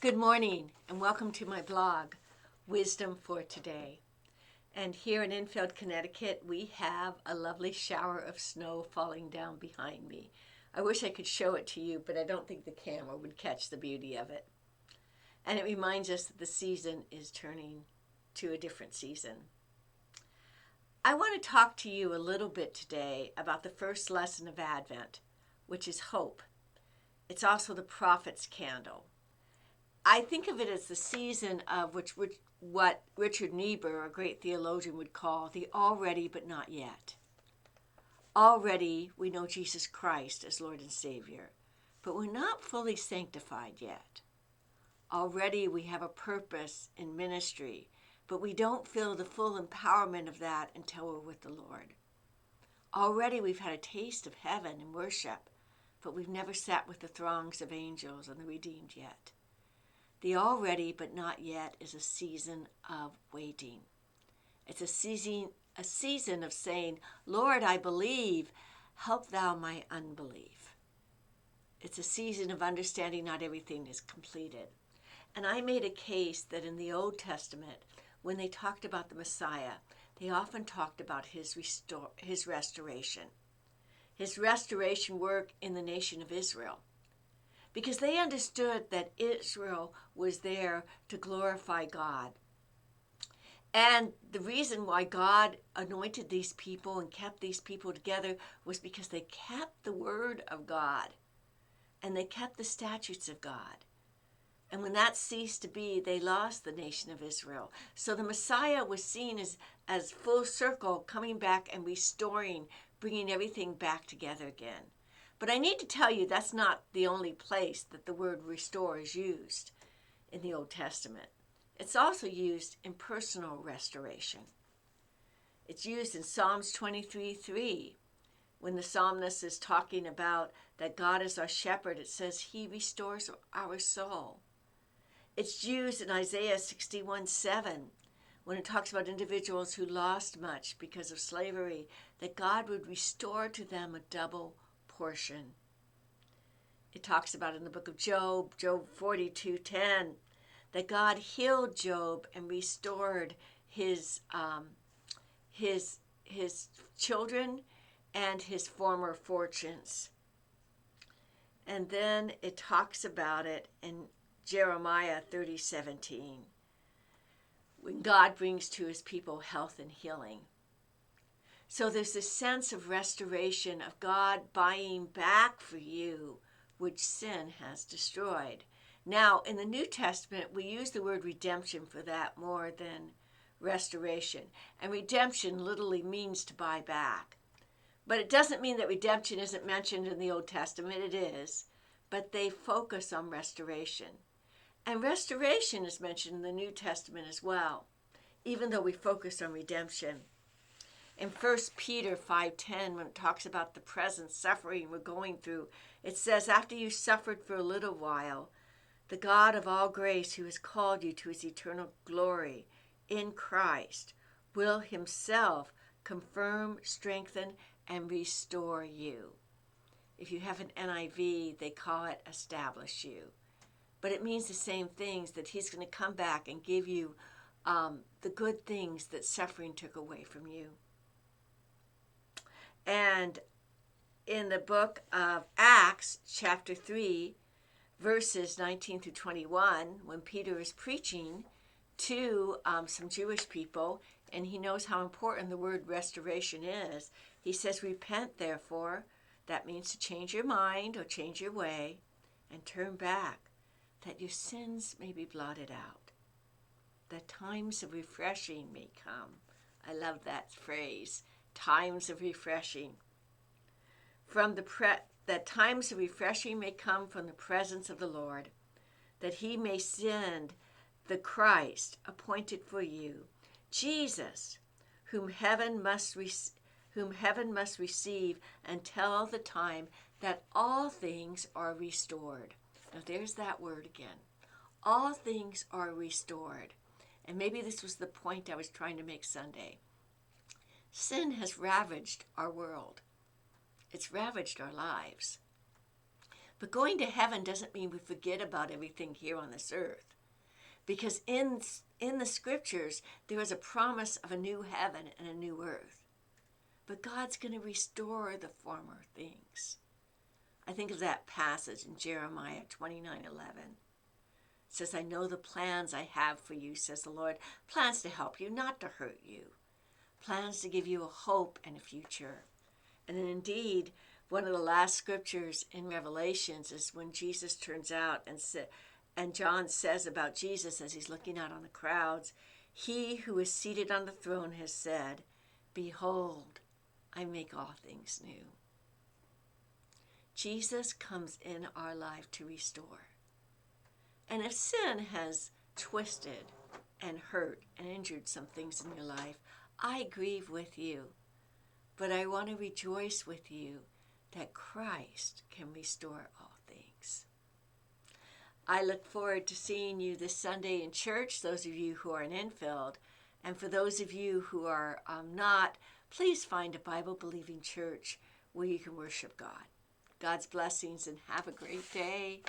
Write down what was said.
Good morning and welcome to my blog, Wisdom for Today. And here in Enfield, Connecticut, we have a lovely shower of snow falling down behind me. I wish I could show it to you, but I don't think the camera would catch the beauty of it. And it reminds us that the season is turning to a different season. I want to talk to you a little bit today about the first lesson of Advent, which is hope. It's also the prophet's candle. I think of it as the season of what Richard Niebuhr, a great theologian, would call the already but not yet. Already we know Jesus Christ as Lord and Savior, but we're not fully sanctified yet. Already we have a purpose in ministry, but we don't feel the full empowerment of that until we're with the Lord. Already we've had a taste of heaven and worship, but we've never sat with the throngs of angels and the redeemed yet. The already but not yet is a season of waiting. It's a season of saying, Lord, I believe, help thou my unbelief. It's a season of understanding not everything is completed. And I made a case that in the Old Testament, when they talked about the Messiah, they often talked about his restoration work in the nation of Israel. Because they understood that Israel was there to glorify God. And the reason why God anointed these people and kept these people together was because they kept the word of God and they kept the statutes of God. And when that ceased to be, they lost the nation of Israel. So the Messiah was seen as full circle, coming back and restoring, bringing everything back together again. But I need to tell you that's not the only place that the word restore is used in the Old Testament. It's also used in personal restoration. It's used in Psalms 23:3. When the psalmist is talking about that God is our shepherd, it says he restores our soul. It's used in Isaiah 61:7 when it talks about individuals who lost much because of slavery, that God would restore to them a double portion. It talks about in the book of Job 42:10, that God healed Job and restored his children and his former fortunes. And then it talks about it in Jeremiah 30:17, when God brings to his people health and healing. So there's this sense of restoration, of God buying back for you, which sin has destroyed. Now, in the New Testament, we use the word redemption for that more than restoration. And redemption literally means to buy back. But it doesn't mean that redemption isn't mentioned in the Old Testament. It is. But they focus on restoration. And restoration is mentioned in the New Testament as well, even though we focus on redemption. In 1 Peter 5:10, when it talks about the present suffering we're going through, it says, after you suffered for a little while, the God of all grace, who has called you to his eternal glory in Christ, will himself confirm, strengthen, and restore you. If you have an NIV, they call it establish you. But it means the same things, that he's going to come back and give you the good things that suffering took away from you. And in the book of Acts, chapter 3, verses 19 through 21, when Peter is preaching to some Jewish people, and he knows how important the word restoration is, he says, repent, therefore. That means to change your mind or change your way and turn back, that your sins may be blotted out, that times of refreshing may come. I love that phrase. Times of refreshing. That times of refreshing may come from the presence of the Lord, that he may send the Christ appointed for you, Jesus, whom heaven must receive until the time that all things are restored. Now there's that word again. All things are restored. And maybe this was the point I was trying to make Sunday. Sin has ravaged our world. It's ravaged our lives. But going to heaven doesn't mean we forget about everything here on this earth. Because in the scriptures, there is a promise of a new heaven and a new earth. But God's going to restore the former things. I think of that passage in Jeremiah 29:11. It says, I know the plans I have for you, says the Lord. Plans to help you, not to hurt you. Plans to give you a hope and a future. And then indeed, one of the last scriptures in Revelations is when Jesus turns out and John says about Jesus as he's looking out on the crowds, he who is seated on the throne has said, behold, I make all things new. Jesus comes in our life to restore. And if sin has twisted and hurt and injured some things in your life, I grieve with you. But I want to rejoice with you that Christ can restore all things. I look forward to seeing you this Sunday in church, those of you who are in Enfield. And for those of you who are not, please find a Bible-believing church where you can worship God. God's blessings and have a great day.